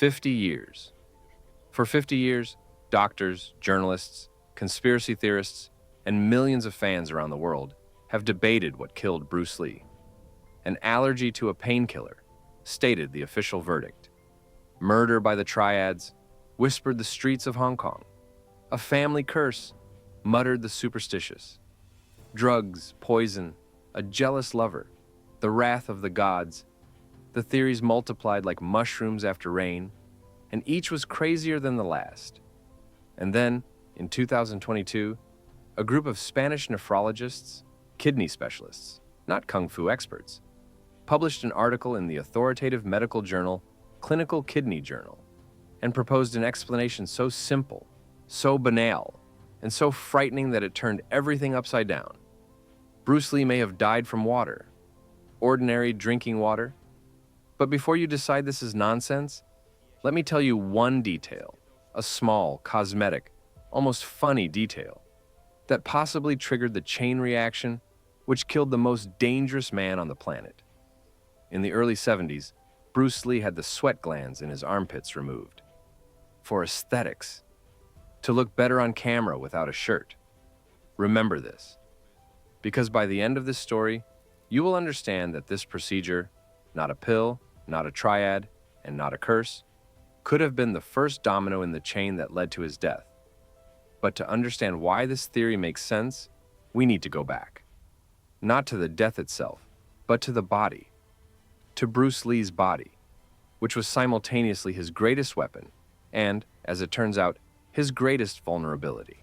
50 years. For 50 years, doctors, journalists, conspiracy theorists, and millions of fans around the world have debated what killed Bruce Lee. An allergy to a painkiller, stated the official verdict. Murder by the Triads, whispered the streets of Hong Kong. A family curse, muttered the superstitious. Drugs, poison, a jealous lover, the wrath of the gods. The theories multiplied like mushrooms after rain, and each was crazier than the last. And then, in 2022, a group of Spanish nephrologists, kidney specialists, not kung fu experts, published an article in the authoritative medical journal, Clinical Kidney Journal, and proposed an explanation so simple, so banal, and so frightening that it turned everything upside down. Bruce Lee may have died from water, ordinary drinking water. But before you decide this is nonsense, let me tell you one detail, a small, cosmetic, almost funny detail, that possibly triggered the chain reaction which killed the most dangerous man on the planet. In the early 70s, Bruce Lee had the sweat glands in his armpits removed. For aesthetics. To look better on camera without a shirt. Remember this, because by the end of this story, you will understand that this procedure, not a pill, not a triad, and not a curse, could have been the first domino in the chain that led to his death. But to understand why this theory makes sense, we need to go back. Not to the death itself, but to the body. To Bruce Lee's body, which was simultaneously his greatest weapon and, as it turns out, his greatest vulnerability.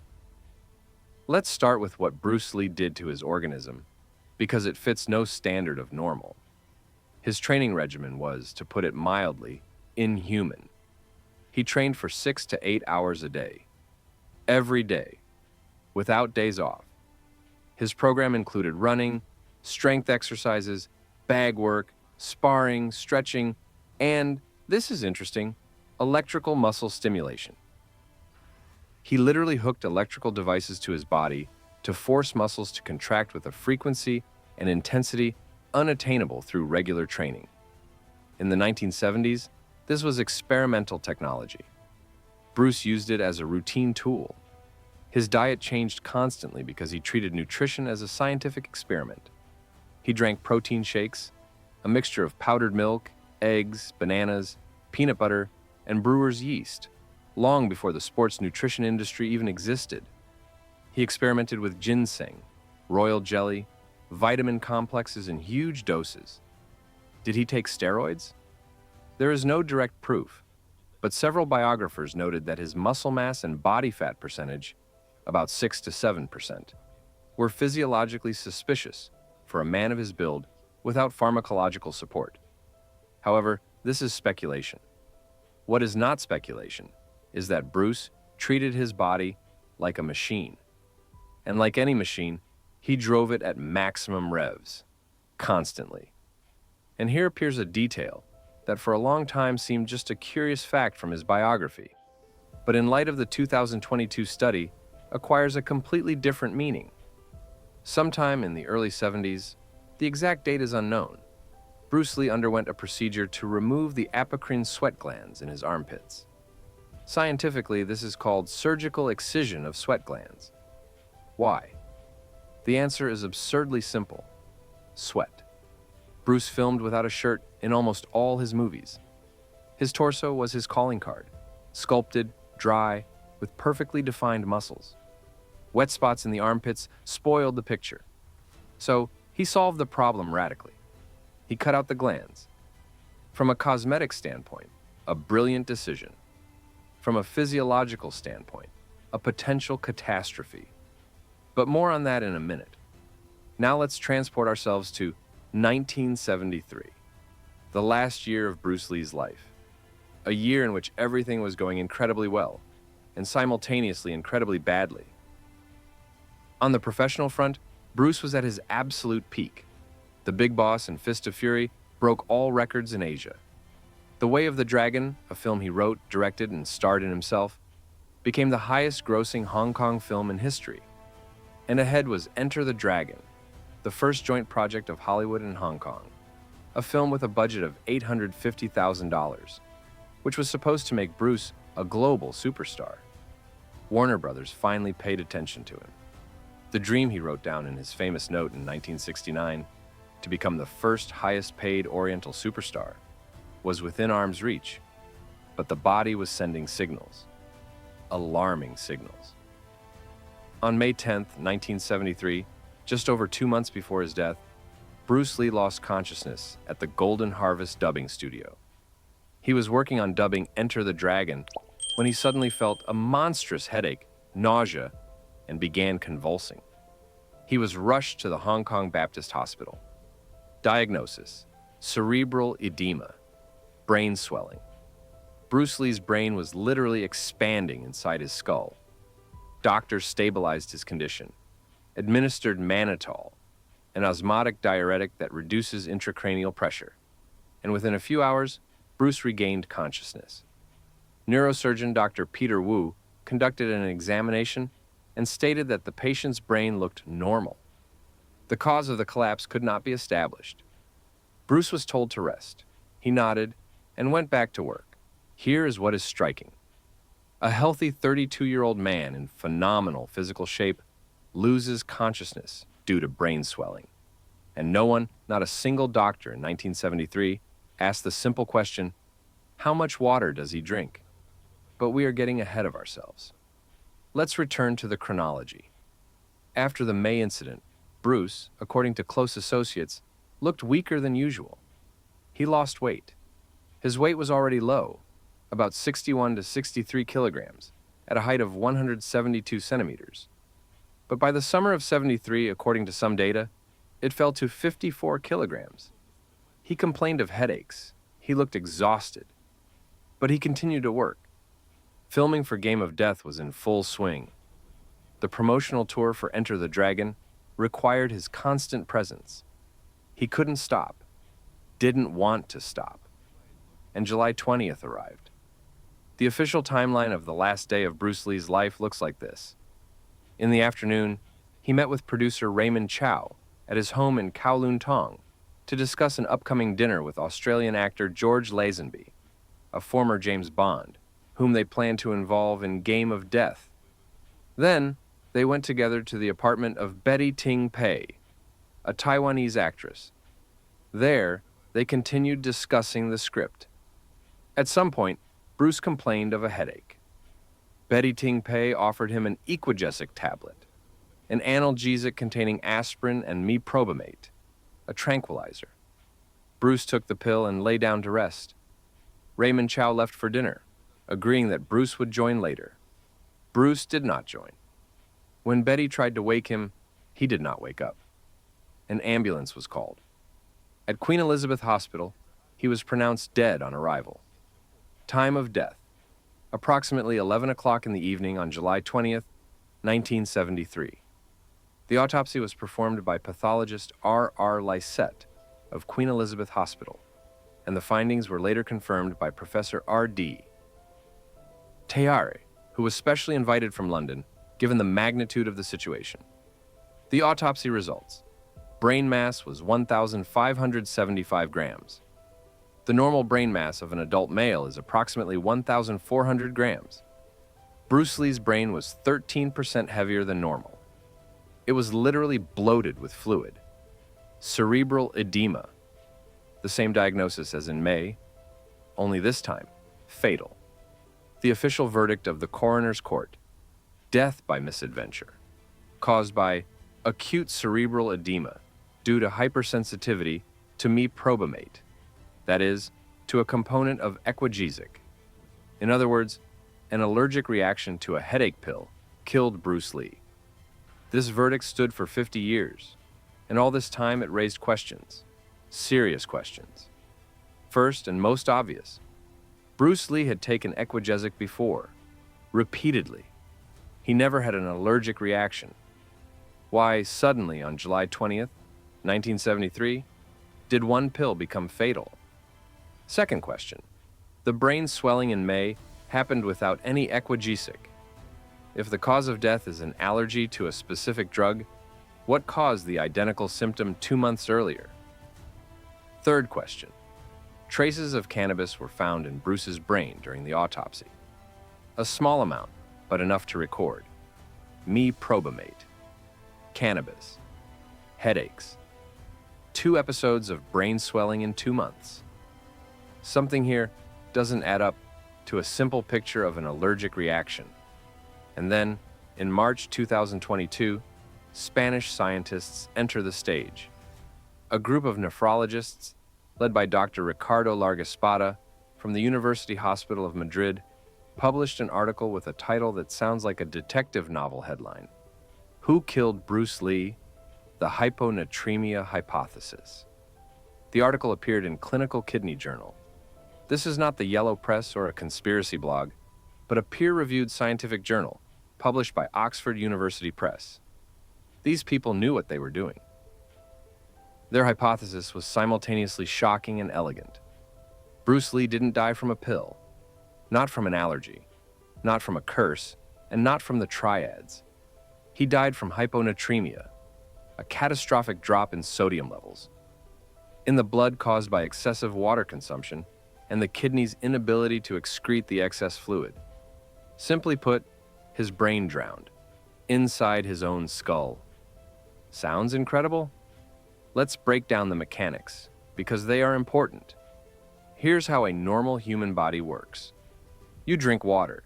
Let's start with what Bruce Lee did to his organism, because it fits no standard of normal. His training regimen was, to put it mildly, inhuman. He trained for 6 to 8 hours a day, every day, without days off. His program included running, strength exercises, bag work, sparring, stretching, and, this is interesting, electrical muscle stimulation. He literally hooked electrical devices to his body to force muscles to contract with a frequency and intensity unattainable through regular training. In the 1970s, this was experimental technology. Bruce used it as a routine tool. His diet changed constantly because he treated nutrition as a scientific experiment. He drank protein shakes, a mixture of powdered milk, eggs, bananas, peanut butter, and brewer's yeast, long before the sports nutrition industry even existed. He experimented with ginseng, royal jelly, vitamin complexes in huge doses. Did he take steroids? There is no direct proof, but several biographers noted that his muscle mass and body fat percentage, about 6 to 7%, were physiologically suspicious for a man of his build without pharmacological support. However, this is speculation. What is not speculation is that Bruce treated his body like a machine. And like any machine, he drove it at maximum revs, constantly. And here appears a detail that for a long time seemed just a curious fact from his biography, but in light of the 2022 study, acquires a completely different meaning. Sometime in the early 70s, the exact date is unknown, Bruce Lee underwent a procedure to remove the apocrine sweat glands in his armpits. Scientifically, this is called surgical excision of sweat glands. Why? The answer is absurdly simple: sweat. Bruce filmed without a shirt in almost all his movies. His torso was his calling card, sculpted, dry, with perfectly defined muscles. Wet spots in the armpits spoiled the picture. So he solved the problem radically. He cut out the glands. From a cosmetic standpoint, a brilliant decision. From a physiological standpoint, a potential catastrophe. But more on that in a minute. Now let's transport ourselves to 1973, the last year of Bruce Lee's life. A year in which everything was going incredibly well, and simultaneously incredibly badly. On the professional front, Bruce was at his absolute peak. The Big Boss and Fist of Fury broke all records in Asia. The Way of the Dragon, a film he wrote, directed, and starred in himself, became the highest-grossing Hong Kong film in history. And ahead was Enter the Dragon, the first joint project of Hollywood and Hong Kong, a film with a budget of $850,000, which was supposed to make Bruce a global superstar. Warner Brothers finally paid attention to him. The dream he wrote down in his famous note in 1969 to become the first highest-paid Oriental superstar was within arm's reach, but the body was sending signals, alarming signals. On May 10, 1973, just over 2 months before his death, Bruce Lee lost consciousness at the Golden Harvest dubbing studio. He was working on dubbing Enter the Dragon when he suddenly felt a monstrous headache, nausea, and began convulsing. He was rushed to the Hong Kong Baptist Hospital. Diagnosis: cerebral edema, brain swelling. Bruce Lee's brain was literally expanding inside his skull. Doctors stabilized his condition, administered mannitol, an osmotic diuretic that reduces intracranial pressure, and within a few hours, Bruce regained consciousness. Neurosurgeon Dr. Peter Wu conducted an examination and stated that the patient's brain looked normal. The cause of the collapse could not be established. Bruce was told to rest. He nodded and went back to work. Here is what is striking. A healthy 32-year-old man in phenomenal physical shape loses consciousness due to brain swelling. And no one, not a single doctor in 1973, asked the simple question, how much water does he drink? But we are getting ahead of ourselves. Let's return to the chronology. After the May incident, Bruce, according to close associates, looked weaker than usual. He lost weight. His weight was already low, about 61 to 63 kilograms, at a height of 172 centimeters. But by the summer of '73, according to some data, it fell to 54 kilograms. He complained of headaches. He looked exhausted. But he continued to work. Filming for Game of Death was in full swing. The promotional tour for Enter the Dragon required his constant presence. He couldn't stop, didn't want to stop. And July 20th arrived. The official timeline of the last day of Bruce Lee's life looks like this. In the afternoon, he met with producer Raymond Chow at his home in Kowloon Tong to discuss an upcoming dinner with Australian actor George Lazenby, a former James Bond, whom they planned to involve in Game of Death. Then, they went together to the apartment of Betty Ting Pei, a Taiwanese actress. There, they continued discussing the script. At some point, Bruce complained of a headache. Betty Ting Pei offered him an equagesic tablet, an analgesic containing aspirin and meprobamate, a tranquilizer. Bruce took the pill and lay down to rest. Raymond Chow left for dinner, agreeing that Bruce would join later. Bruce did not join. When Betty tried to wake him, he did not wake up. An ambulance was called. At Queen Elizabeth Hospital, he was pronounced dead on arrival. Time of death: approximately 11 o'clock in the evening on July 20th, 1973. The autopsy was performed by pathologist R.R. Lysette of Queen Elizabeth Hospital, and the findings were later confirmed by Professor R.D. Tayari, who was specially invited from London, given the magnitude of the situation. The autopsy results: brain mass was 1,575 grams. The normal brain mass of an adult male is approximately 1,400 grams. Bruce Lee's brain was 13% heavier than normal. It was literally bloated with fluid. Cerebral edema. The same diagnosis as in May, only this time, fatal. The official verdict of the coroner's court: death by misadventure, caused by acute cerebral edema due to hypersensitivity to meprobamate, that is, to a component of equagesic. In other words, an allergic reaction to a headache pill killed Bruce Lee. This verdict stood for 50 years, and all this time it raised questions, serious questions. First and most obvious, Bruce Lee had taken equagesic before, repeatedly. He never had an allergic reaction. Why, suddenly on July 20th, 1973, did one pill become fatal? Second question: the brain swelling in May happened without any equagesic. If the cause of death is an allergy to a specific drug, what caused the identical symptom 2 months earlier? Third question: Traces of cannabis were found in Bruce's brain during the autopsy. A small amount, but enough to record. Meprobamate. Cannabis. Headaches. 2 episodes of brain swelling in 2 months. Something here doesn't add up to a simple picture of an allergic reaction. And then, in March 2022, Spanish scientists enter the stage. A group of nephrologists, led by Dr. Ricardo Largaspada from the University Hospital of Madrid, published an article with a title that sounds like a detective novel headline. Who Killed Bruce Lee? The Hyponatremia Hypothesis. The article appeared in Clinical Kidney Journal. This is not the yellow press or a conspiracy blog, but a peer-reviewed scientific journal published by Oxford University Press. These people knew what they were doing. Their hypothesis was simultaneously shocking and elegant. Bruce Lee didn't die from a pill, not from an allergy, not from a curse, and not from the Triads. He died from hyponatremia, a catastrophic drop in sodium levels, in the blood caused by excessive water consumption and the kidney's inability to excrete the excess fluid. Simply put, his brain drowned, inside his own skull. Sounds incredible? Let's break down the mechanics, because they are important. Here's how a normal human body works. You drink water.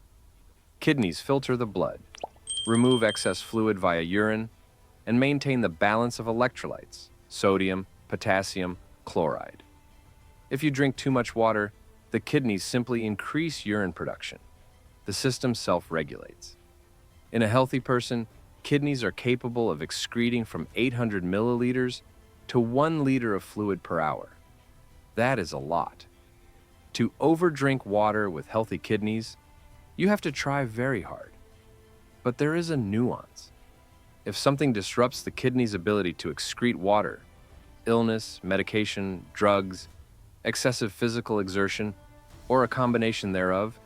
Kidneys filter the blood, remove excess fluid via urine, and maintain the balance of electrolytes, sodium, potassium, chloride. If you drink too much water, the kidneys simply increase urine production. The system self-regulates. In a healthy person, kidneys are capable of excreting from 800 milliliters to 1 liter of fluid per hour. That is a lot. To overdrink water with healthy kidneys, you have to try very hard. But there is a nuance. If something disrupts the kidney's ability to excrete water, illness, medication, drugs, excessive physical exertion, or a combination thereof,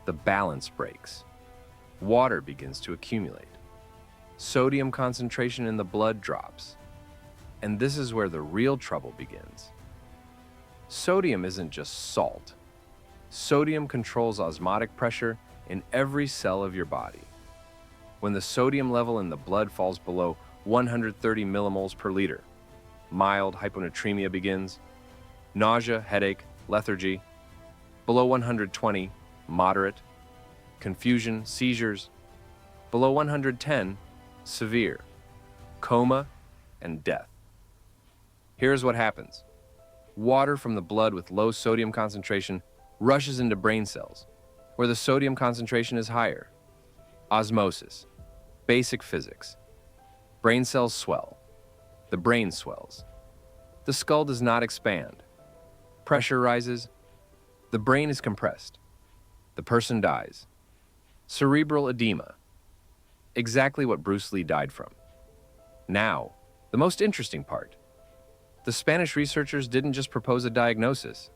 the balance breaks. Water begins to accumulate. Sodium concentration in the blood drops. And this is where the real trouble begins. Sodium isn't just salt. Sodium controls osmotic pressure in every cell of your body. When the sodium level in the blood falls below 130 millimoles per liter, mild hyponatremia begins. Nausea, headache, lethargy. Below 120, moderate. Confusion, seizures. Below 110, severe. Coma and death. Here's what happens. Water from the blood with low sodium concentration rushes into brain cells, where the sodium concentration is higher. Osmosis. Basic physics. Brain cells swell. The brain swells. The skull does not expand. Pressure rises. The brain is compressed. The person dies. Cerebral edema. Exactly what Bruce Lee died from. Now, the most interesting part. The Spanish researchers didn't just propose a diagnosis.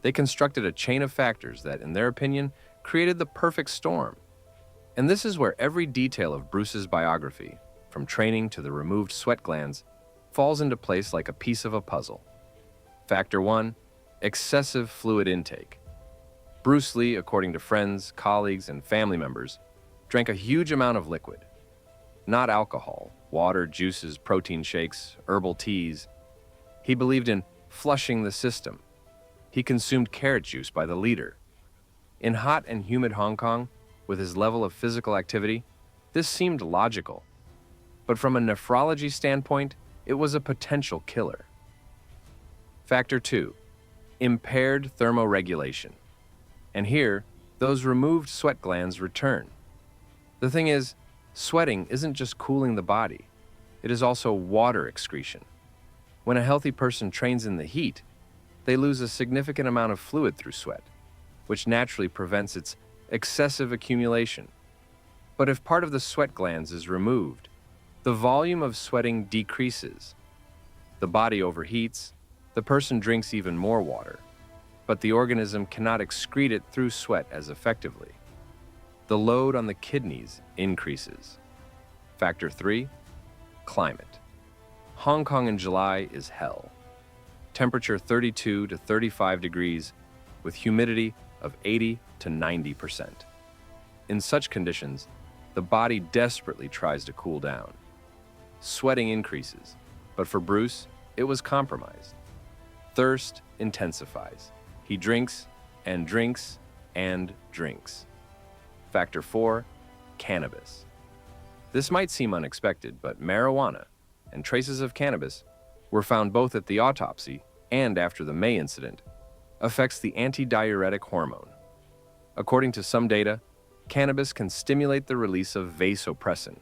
They constructed a chain of factors that, in their opinion, created the perfect storm. And this is where every detail of Bruce's biography, from training to the removed sweat glands, falls into place like a piece of a puzzle. Factor 1, excessive fluid intake. Bruce Lee, according to friends, colleagues, and family members, drank a huge amount of liquid. Not alcohol, water, juices, protein shakes, herbal teas. He believed in flushing the system. He consumed carrot juice by the liter. In hot and humid Hong Kong, with his level of physical activity, this seemed logical. But from a nephrology standpoint, it was a potential killer. Factor 2, impaired thermoregulation. And here, those removed sweat glands return. The thing is, sweating isn't just cooling the body. It is also water excretion. When a healthy person trains in the heat, they lose a significant amount of fluid through sweat, which naturally prevents its excessive accumulation. But if part of the sweat glands is removed, the volume of sweating decreases. The body overheats, the person drinks even more water, but the organism cannot excrete it through sweat as effectively. The load on the kidneys increases. Factor 3, climate. Hong Kong in July is hell. temperature 32 to 35 degrees, with humidity of 80 to 90%. In such conditions, the body desperately tries to cool down. Sweating increases, but for Bruce, it was compromised. Thirst intensifies. He drinks and drinks and drinks. Factor 4, cannabis. This might seem unexpected, but marijuana and traces of cannabis were found both at the autopsy and after the May incident, affects the antidiuretic hormone. According to some data, cannabis can stimulate the release of vasopressin,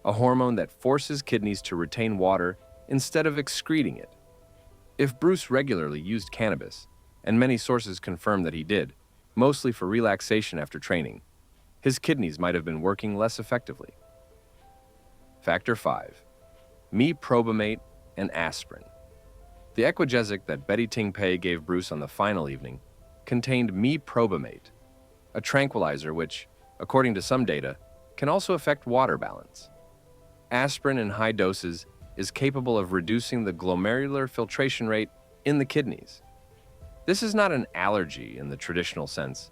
a hormone that forces kidneys to retain water instead of excreting it. If Bruce regularly used cannabis, and many sources confirm that he did, mostly for relaxation after training, his kidneys might have been working less effectively. Factor 5. Meprobamate and aspirin. The Equagesic that Betty Ting Pei gave Bruce on the final evening contained meprobamate, a tranquilizer which, according to some data, can also affect water balance. Aspirin in high doses is capable of reducing the glomerular filtration rate in the kidneys. This is not an allergy in the traditional sense.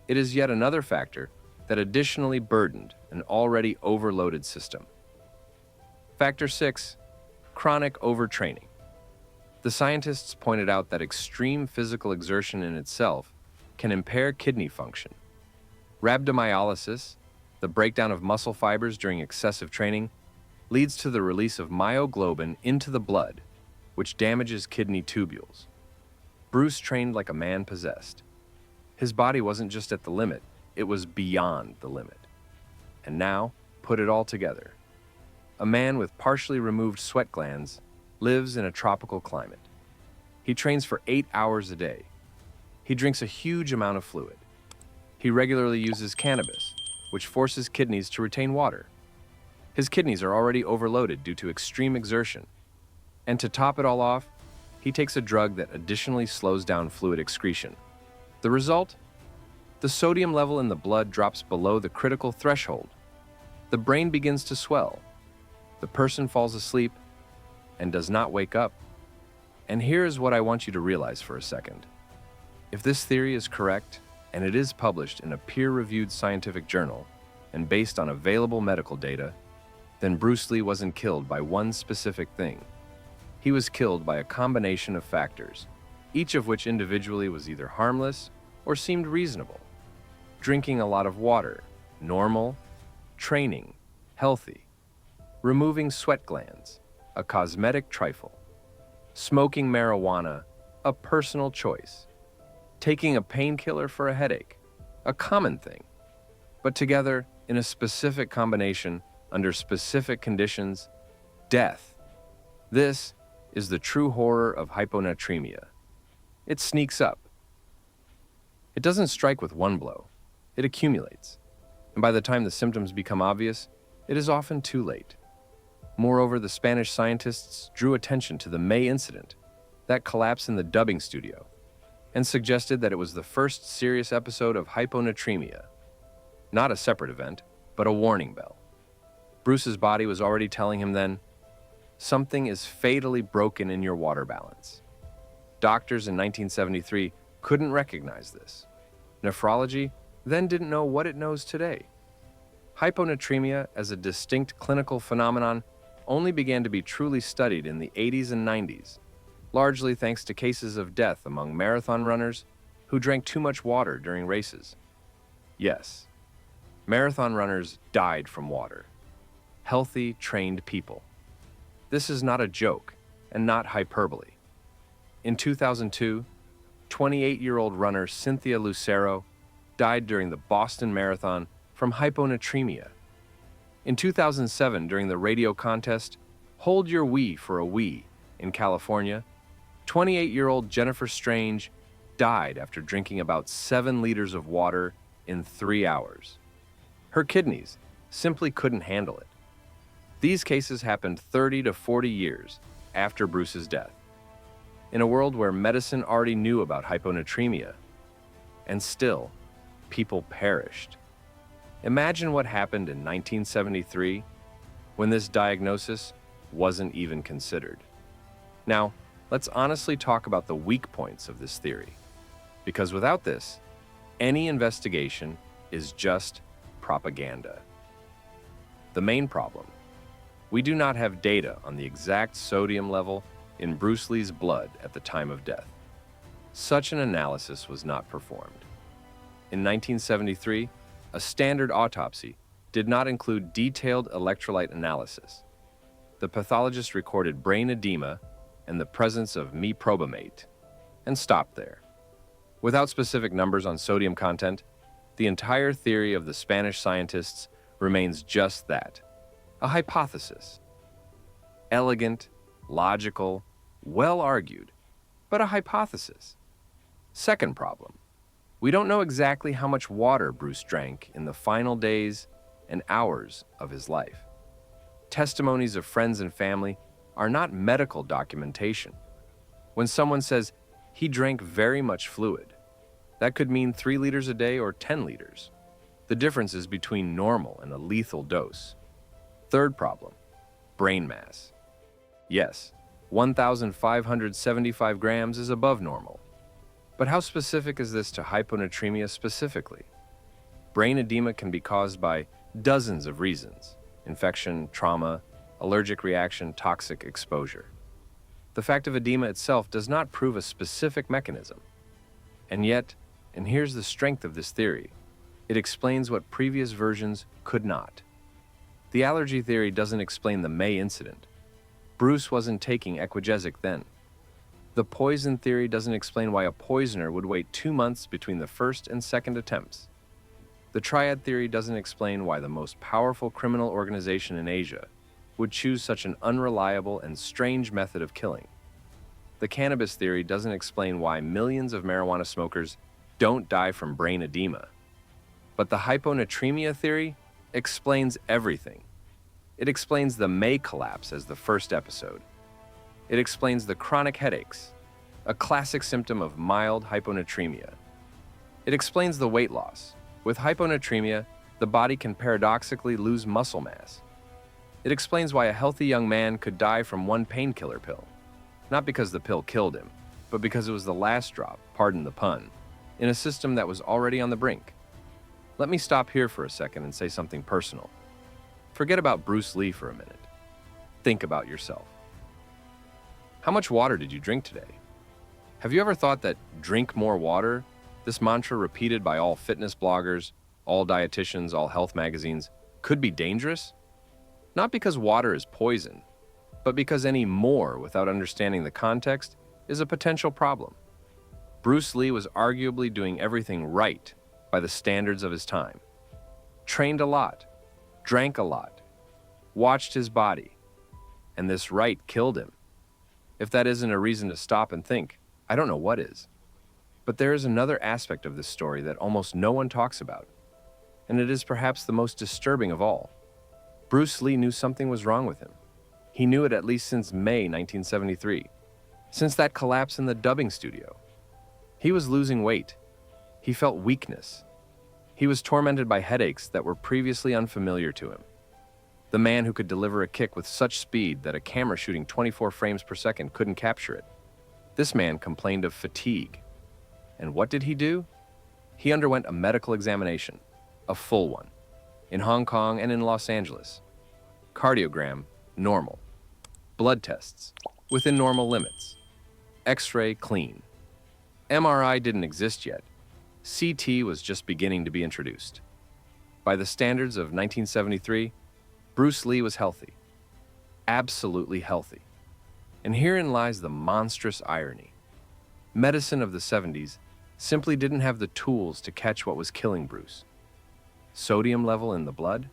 It is yet another factor that additionally burdened an already overloaded system. Factor 6. Chronic overtraining. The scientists pointed out that extreme physical exertion in itself can impair kidney function. Rhabdomyolysis, the breakdown of muscle fibers during excessive training, leads to the release of myoglobin into the blood, which damages kidney tubules. Bruce trained like a man possessed. His body wasn't just at the limit, it was beyond the limit. And now, put it all together. A man with partially removed sweat glands lives in a tropical climate. He trains for 8 hours a day. He drinks a huge amount of fluid. He regularly uses cannabis, which forces kidneys to retain water. His kidneys are already overloaded due to extreme exertion. And to top it all off, he takes a drug that additionally slows down fluid excretion. The result? The sodium level in the blood drops below the critical threshold. The brain begins to swell. The person falls asleep and does not wake up. And here is what I want you to realize for a second. If this theory is correct, and it is published in a peer-reviewed scientific journal and based on available medical data, then Bruce Lee wasn't killed by one specific thing. He was killed by a combination of factors, each of which individually was either harmless or seemed reasonable. Drinking a lot of water, normal. Training, healthy. Removing sweat glands, a cosmetic trifle. Smoking marijuana, a personal choice. Taking a painkiller for a headache, a common thing. But together, in a specific combination, under specific conditions, death. This is the true horror of hyponatremia. It sneaks up. It doesn't strike with one blow. It accumulates. And by the time the symptoms become obvious, it is often too late. Moreover, the Spanish scientists drew attention to the May incident, that collapse in the dubbing studio, and suggested that it was the first serious episode of hyponatremia. Not a separate event, but a warning bell. Bruce's body was already telling him then, something is fatally broken in your water balance. Doctors in 1973 couldn't recognize this. Nephrology then didn't know what it knows today. Hyponatremia as a distinct clinical phenomenon only began to be truly studied in the 80s and 90s, largely thanks to cases of death among marathon runners who drank too much water during races. Yes, marathon runners died from water. Healthy, trained people. This is not a joke and not hyperbole. In 2002, 28-year-old runner Cynthia Lucero died during the Boston Marathon from hyponatremia. In 2007, during the radio contest, Hold Your Wee for a Wee in California, 28-year-old Jennifer Strange died after drinking about 7 liters of water in 3 hours. Her kidneys simply couldn't handle it. These cases happened 30 to 40 years after Bruce's death. In a world where medicine already knew about hyponatremia, and still, people perished. Imagine what happened in 1973 when this diagnosis wasn't even considered. Now, let's honestly talk about the weak points of this theory. Because without this, any investigation is just propaganda. The main problem: we do not have data on the exact sodium level in Bruce Lee's blood at the time of death. Such an analysis was not performed. In 1973, a standard autopsy did not include detailed electrolyte analysis. The pathologist recorded brain edema and the presence of meprobamate, and stopped there. Without specific numbers on sodium content, the entire theory of the Spanish scientists remains just that, a hypothesis. Elegant, logical, well argued, but a hypothesis. Second problem: we don't know exactly how much water Bruce drank in the final days and hours of his life. Testimonies of friends and family are not medical documentation. When someone says he drank very much fluid, that could mean 3 liters a day or 10 liters. The difference is between normal and a lethal dose. Third problem: brain mass. Yes, 1,575 grams is above normal. But how specific is this to hyponatremia specifically? Brain edema can be caused by dozens of reasons: infection, trauma, allergic reaction, toxic exposure. The fact of edema itself does not prove a specific mechanism. And yet, and here's the strength of this theory, it explains what previous versions could not. The allergy theory doesn't explain the May incident. Bruce wasn't taking Equagesic then. The poison theory doesn't explain why a poisoner would wait 2 months between the first and second attempts. The Triad theory doesn't explain why the most powerful criminal organization in Asia would choose such an unreliable and strange method of killing. The cannabis theory doesn't explain why millions of marijuana smokers don't die from brain edema. But the hyponatremia theory explains everything. It explains the May collapse as the first episode. It explains the chronic headaches, a classic symptom of mild hyponatremia. It explains the weight loss. With hyponatremia, the body can paradoxically lose muscle mass. It explains why a healthy young man could die from one painkiller pill. Not because the pill killed him, but because it was the last drop, pardon the pun, in a system that was already on the brink. Let me stop here for a second and say something personal. Forget about Bruce Lee for a minute. Think about yourself. How much water did you drink today? Have you ever thought that drink more water, this mantra repeated by all fitness bloggers, all dietitians, all health magazines, could be dangerous? Not because water is poison, but because any more without understanding the context is a potential problem. Bruce Lee was arguably doing everything right by the standards of his time. Trained a lot, drank a lot, watched his body, and this right killed him. If that isn't a reason to stop and think, I don't know what is. But there is another aspect of this story that almost no one talks about, and it is perhaps the most disturbing of all. Bruce Lee knew something was wrong with him. He knew it at least since May 1973, since that collapse in the dubbing studio. He was losing weight. He felt weakness. He was tormented by headaches that were previously unfamiliar to him. The man who could deliver a kick with such speed that a camera shooting 24 frames per second couldn't capture it. This man complained of fatigue. And what did he do? He underwent a medical examination, a full one, in Hong Kong and in Los Angeles. Cardiogram, normal. Blood tests, within normal limits. X-ray, clean. MRI didn't exist yet. CT was just beginning to be introduced. By the standards of 1973, Bruce Lee was healthy. Absolutely healthy. And herein lies the monstrous irony. Medicine of the 70s simply didn't have the tools to catch what was killing Bruce. Sodium level in the blood?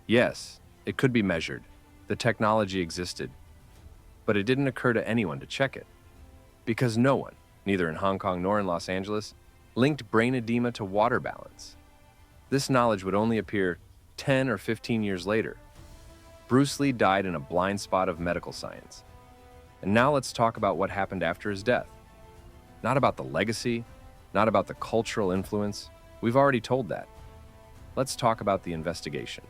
Yes, it could be measured. The technology existed. But it didn't occur to anyone to check it. Because no one, neither in Hong Kong nor in Los Angeles, linked brain edema to water balance. This knowledge would only appear 10 or 15 years later. Bruce Lee died in a blind spot of medical science. And now let's talk about what happened after his death. Not about the legacy, not about the cultural influence. We've already told that. Let's talk about the investigation.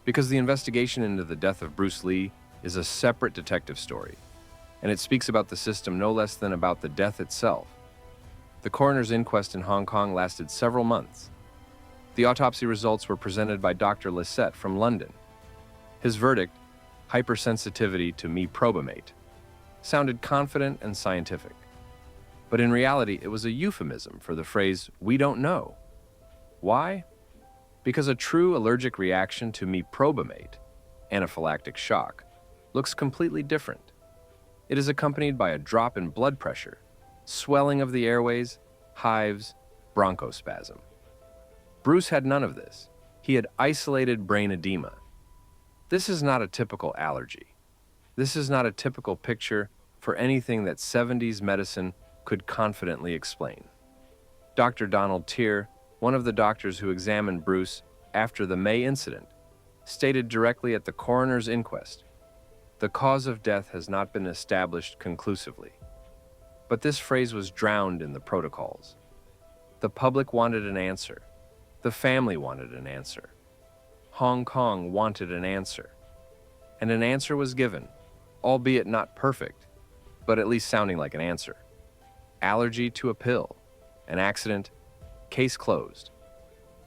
Because the investigation into the death of Bruce Lee is a separate detective story. and it speaks about the system no less than about the death itself. The coroner's inquest in Hong Kong lasted several months. The autopsy results were presented by Dr. Lisette from London. His verdict, hypersensitivity to meprobamate, sounded confident and scientific. But in reality, it was a euphemism for the phrase, "we don't know." Why? Because a true allergic reaction to meprobamate, anaphylactic shock, looks completely different. It is accompanied by a drop in blood pressure, swelling of the airways, hives, bronchospasm. Bruce had none of this. He had isolated brain edema. This is not a typical allergy. This is not a typical picture for anything that 70s medicine could confidently explain. Dr. Donald Tier, one of the doctors who examined Bruce after the May incident, stated directly at the coroner's inquest, "The cause of death has not been established conclusively." But this phrase was drowned in the protocols. The public wanted an answer. The family wanted an answer. Hong Kong wanted an answer. And an answer was given, albeit not perfect, but at least sounding like an answer. Allergy to a pill, an accident, case closed.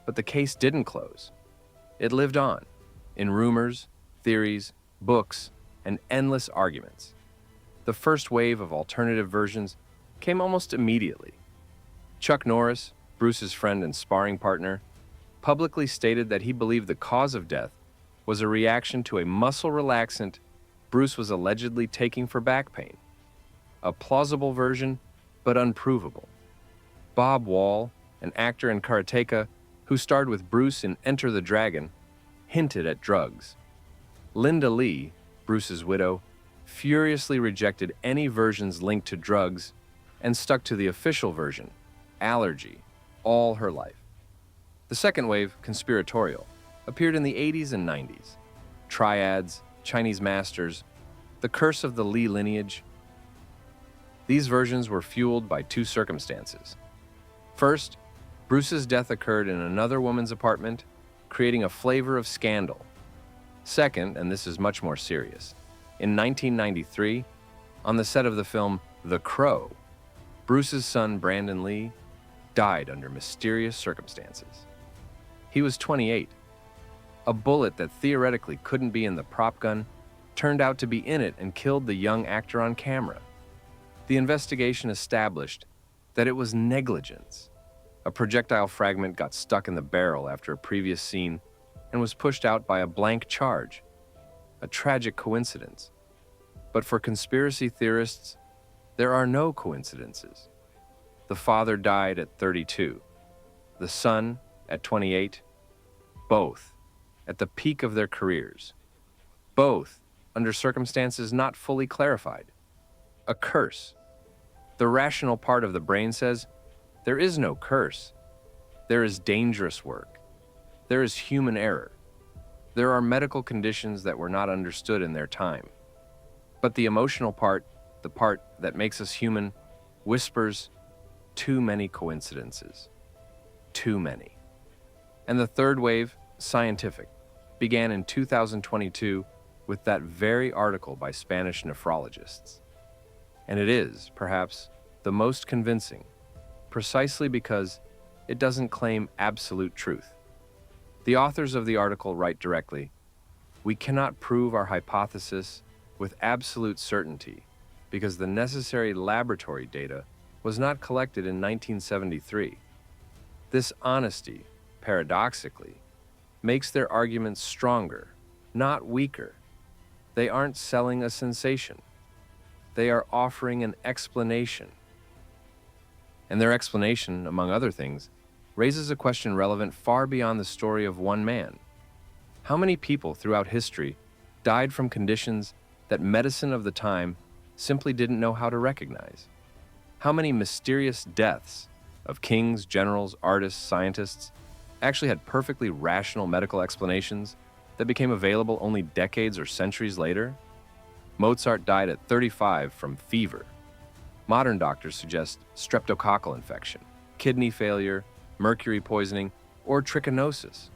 But the case didn't close. It lived on, in rumors, theories, books, and endless arguments. The first wave of alternative versions came almost immediately. Chuck Norris, Bruce's friend and sparring partner, publicly stated that he believed the cause of death was a reaction to a muscle relaxant Bruce was allegedly taking for back pain. A plausible version, but unprovable. Bob Wall, an actor and karateka who starred with Bruce in Enter the Dragon, hinted at drugs. Linda Lee, Bruce's widow, furiously rejected any versions linked to drugs and stuck to the official version, allergy, all her life. The second wave, conspiratorial, appeared in the 80s and 90s. Triads, Chinese masters, the curse of the Lee lineage. These versions were fueled by two circumstances. First, Bruce's death occurred in another woman's apartment, creating a flavor of scandal. Second, and this is much more serious, in 1993, on the set of the film The Crow, Bruce's son Brandon Lee died under mysterious circumstances. He was 28. A bullet that theoretically couldn't be in the prop gun turned out to be in it and killed the young actor on camera. The investigation established that it was negligence. A projectile fragment got stuck in the barrel after a previous scene and was pushed out by a blank charge. A tragic coincidence. But for conspiracy theorists, there are no coincidences. The father died at 32. The son at 28. Both at the peak of their careers. Both under circumstances not fully clarified. A curse. The rational part of the brain says, there is no curse. There is dangerous work. There is human error. There are medical conditions that were not understood in their time. But the emotional part, the part that makes us human, whispers, too many coincidences. Too many. And the third wave, scientific, began in 2022 with that very article by Spanish nephrologists. And it is, perhaps, the most convincing, precisely because it doesn't claim absolute truth. The authors of the article write directly, "We cannot prove our hypothesis with absolute certainty because the necessary laboratory data was not collected in 1973. This honesty, paradoxically, makes their arguments stronger, not weaker. They aren't selling a sensation. They are offering an explanation." And their explanation, among other things, raises a question relevant far beyond the story of one man. How many people throughout history died from conditions that medicine of the time simply didn't know how to recognize? How many mysterious deaths of kings, generals, artists, scientists actually had perfectly rational medical explanations that became available only decades or centuries later? Mozart died at 35 from fever. Modern doctors suggest streptococcal infection, kidney failure, mercury poisoning, or trichinosis.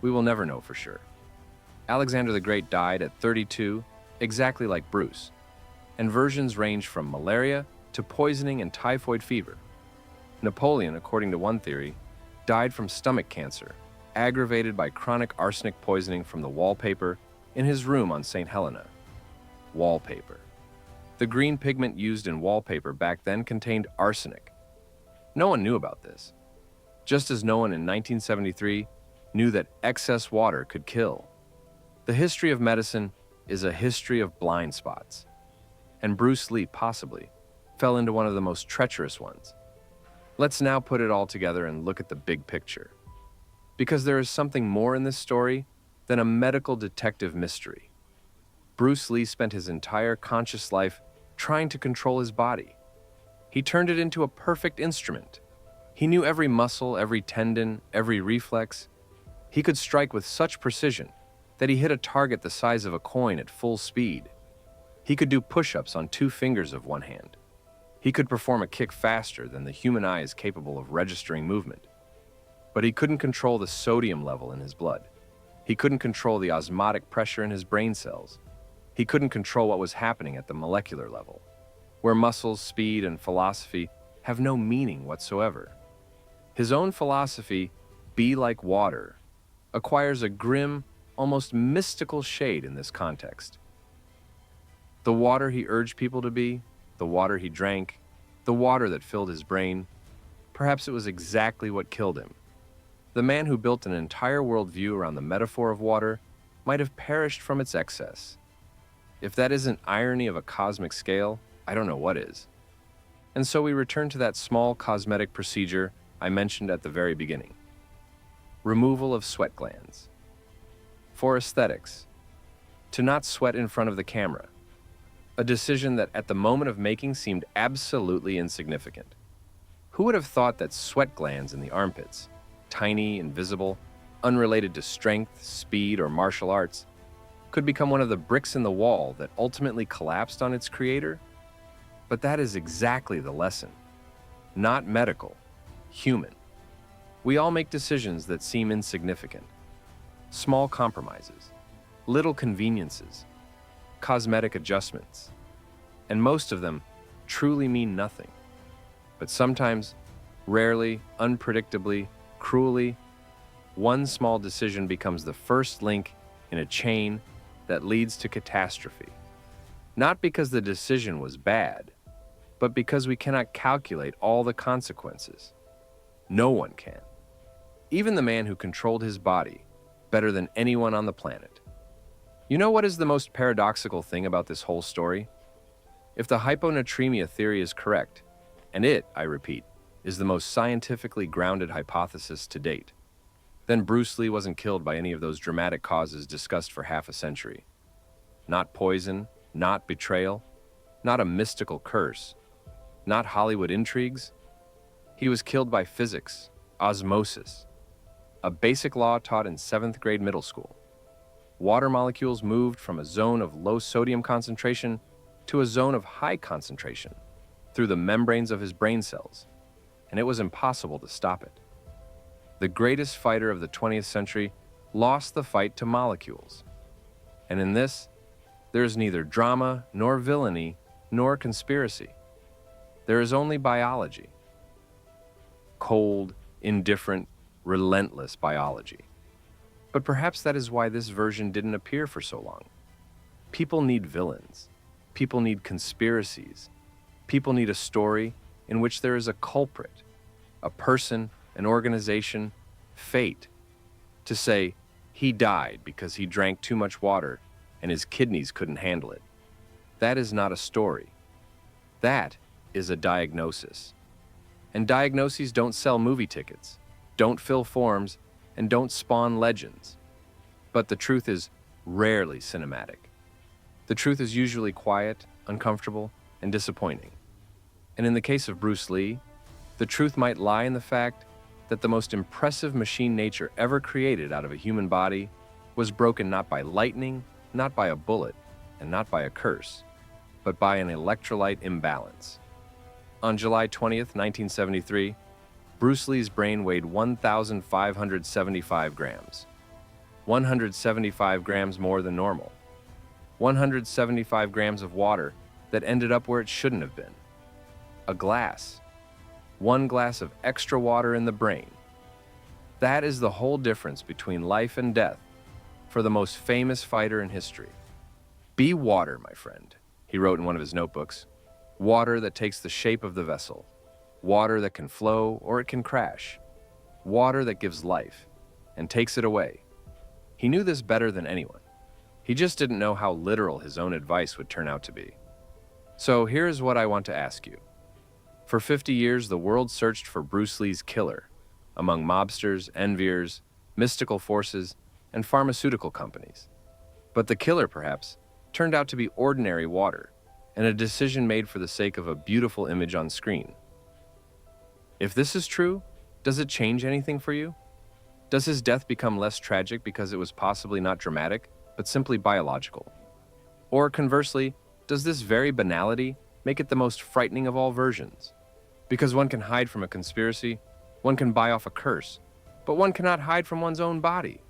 We will never know for sure. Alexander the Great died at 32, exactly like Bruce. and versions range from malaria to poisoning and typhoid fever. Napoleon, according to one theory, died from stomach cancer, aggravated by chronic arsenic poisoning from the wallpaper in his room on St. Helena. Wallpaper. The green pigment used in wallpaper back then contained arsenic. No one knew about this, just as no one in 1973 knew that excess water could kill. The history of medicine is a history of blind spots, and Bruce Lee possibly fell into one of the most treacherous ones. Let's now put it all together and look at the big picture, because there is something more in this story than a medical detective mystery. Bruce Lee spent his entire conscious life trying to control his body. He turned it into a perfect instrument. He knew every muscle, every tendon, every reflex. He could strike with such precision that he hit a target the size of a coin at full speed. He could do push-ups on 2 fingers of one hand. He could perform a kick faster than the human eye is capable of registering movement. But he couldn't control the sodium level in his blood. He couldn't control the osmotic pressure in his brain cells. He couldn't control what was happening at the molecular level, where muscles, speed, and philosophy have no meaning whatsoever. His own philosophy, be like water, acquires a grim, almost mystical shade in this context. The water he urged people to be, the water he drank, the water that filled his brain, perhaps it was exactly what killed him. The man who built an entire worldview around the metaphor of water might have perished from its excess. If that isn't irony of a cosmic scale, I don't know what is. And so we return to that small cosmetic procedure I mentioned at the very beginning. Removal of sweat glands. For aesthetics. To not sweat in front of the camera. A decision that at the moment of making seemed absolutely insignificant. Who would have thought that sweat glands in the armpits, tiny, invisible, unrelated to strength, speed, or martial arts, could become one of the bricks in the wall that ultimately collapsed on its creator? But that is exactly the lesson. Not medical, human. We all make decisions that seem insignificant. Small compromises, little conveniences, cosmetic adjustments, and most of them truly mean nothing. But sometimes, rarely, unpredictably, cruelly, one small decision becomes the first link in a chain that leads to catastrophe. Not because the decision was bad, but because we cannot calculate all the consequences. No one can. Even the man who controlled his body better than anyone on the planet. You know what is the most paradoxical thing about this whole story? If the hyponatremia theory is correct, and it, I repeat, is the most scientifically grounded hypothesis to date, then Bruce Lee wasn't killed by any of those dramatic causes discussed for half a century. Not poison, not betrayal, not a mystical curse, not Hollywood intrigues. He was killed by physics, osmosis, a basic law taught in 7th grade middle school. Water molecules moved from a zone of low sodium concentration to a zone of high concentration through the membranes of his brain cells, and it was impossible to stop it. The greatest fighter of the 20th century lost the fight to molecules. And in this, there is neither drama, nor villainy, nor conspiracy. There is only biology. Cold, indifferent, relentless biology. But perhaps that is why this version didn't appear for so long. People need villains. People need conspiracies. People need a story in which there is a culprit, a person, an organization, fate, to say, he died because he drank too much water and his kidneys couldn't handle it. That is not a story. That is a diagnosis. And diagnoses don't sell movie tickets, don't fill forms, and don't spawn legends. But the truth is rarely cinematic. The truth is usually quiet, uncomfortable, and disappointing. And in the case of Bruce Lee, the truth might lie in the fact that the most impressive machine nature ever created out of a human body was broken not by lightning, not by a bullet, and not by a curse, but by an electrolyte imbalance. On July 20th, 1973, Bruce Lee's brain weighed 1,575 grams, 175 grams more than normal. 175 grams of water that ended up where it shouldn't have been. A glass. One glass of extra water in the brain. That is the whole difference between life and death for the most famous fighter in history. Be water, my friend, he wrote in one of his notebooks. Water that takes the shape of the vessel. Water that can flow or it can crash. Water that gives life and takes it away. He knew this better than anyone. He just didn't know how literal his own advice would turn out to be. So here's what I want to ask you. For 50 years, the world searched for Bruce Lee's killer among mobsters, enviers, mystical forces, and pharmaceutical companies. But the killer, perhaps, turned out to be ordinary water and a decision made for the sake of a beautiful image on screen. If this is true, does it change anything for you? Does his death become less tragic because it was possibly not dramatic, but simply biological? Or conversely, does this very banality make it the most frightening of all versions? Because one can hide from a conspiracy, one can buy off a curse, but one cannot hide from one's own body.